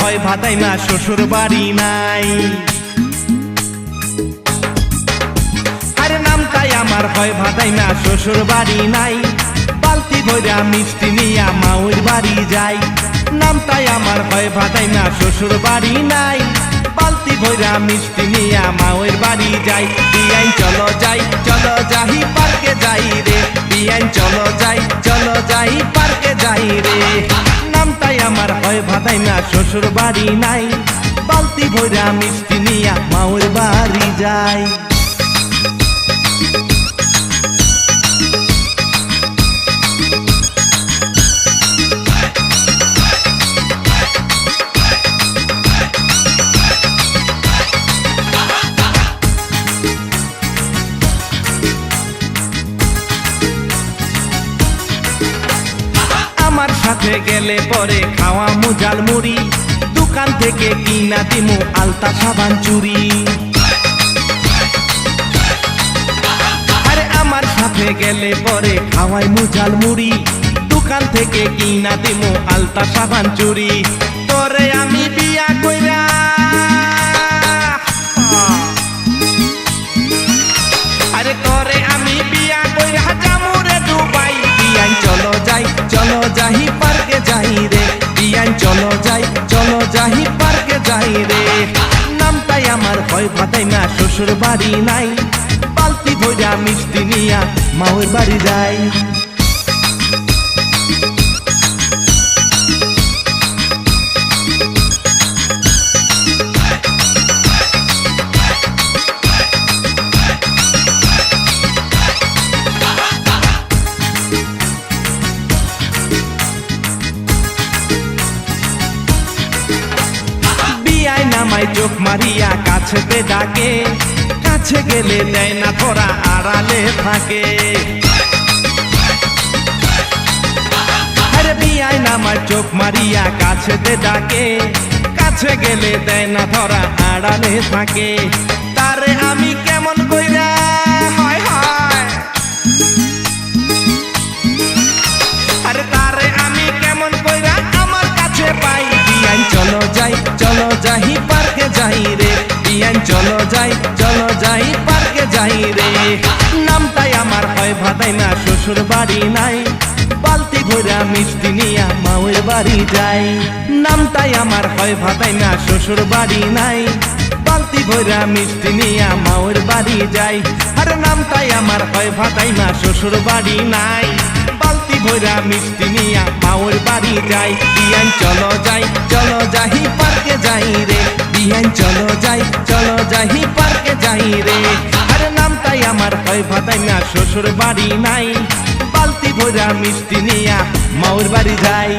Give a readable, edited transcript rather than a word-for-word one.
হয় ভাতাই না শ্বশুর বাড়ি নাই। আরে নামটাই আমার হয় ভাতাই না শ্বশুর বাড়ি নাই। বালতি ভইরা মিষ্টি নিয়া মাউর বাড়ি যাই। নামটাই আমার হয় ভাতাই না শ্বশুর বাড়ি নাই। বালতি ভইরা মিষ্টি নিয়া মাউর বাড়ি যাই। বিয়াই চলো যাই চলো যাহি পার্কে যাই রে। বিয়াই চলো যাই পার্কে যাই রে। নামটাই আমার হয় ভাতাই না শ্বশুর বাড়ি নাই। বালতি ভইরা মিষ্টি নিয়া মাউর বাড়ি যাই। আমার সাথে গেলে পরে খাওয়া মুজাল মুড়ি। দোকান থেকে কিনা দিমু আলতা সাবান চুরি। আরে আমার সাথে গেলে পরে খাওয়াই মুজাল মুড়ি। দোকান থেকে কিনা দিমু আলতা সাবান চুরি। তোরে আমি বিয়া কইরা আরে তোরে আমি বিয়া কইরা জামুরে দুবাই। বিয়াই চলো যাহি পার্কে যাই রে। বিয়াই চলো যাহি পার্কে যাই রে। নামটাই আমার হয় ভাতাই না শ্বশুর বাড়ি নাই। বালতি ভইরা মিষ্টি নিয়া মাউর বাড়ি যাই। নামাই চোখ মারিয়া কাছেতে ডাকে। কাছে গেলে দেয় না ধরা আড়ালে থাকে। আরে বিয়াই নামাই চোখ মারিয়া কাছেতে ডাকে। কাছে গেলে দেয় না ধরা আড়ালে থাকে। তারে আমি কেমন কইরা হয় হয় আরে তারে আমি কেমন কইরা আমার কাছে পাই। বিয়াই চলো যাহি পার্কে যাই রে। বিয়াই চলো যাই পার্কে যাই রে। নামটাই আমার হয় ভাতাই না শ্বশুর বাড়ি নাই। বালতি ভইরা মিষ্টি নিয়া মাউর বাড়ি যাই। নামটাই আমার হয় ভাতাই না শ্বশুর বাড়ি নাই। বালতি ভইরা মিষ্টি নিয়া মাউর বাড়ি যাই। আরে নামটাই আমার হয় ভাতাই না শ্বশুর বাড়ি নাই। বালতি ভইরা মিষ্টি নিয়া মাউর বাড়ি যাই। বিয়াই চলো যাহি পার্কে যাই রে। বিয়াই চলো যাহি পার্কে যাই রে। আরে নামটাই আমার হয় ভাতাই না শ্বশুর বাড়ি নাই। বালতি ভইরা মিষ্টি নিয়া মাউর বাড়ি যাই।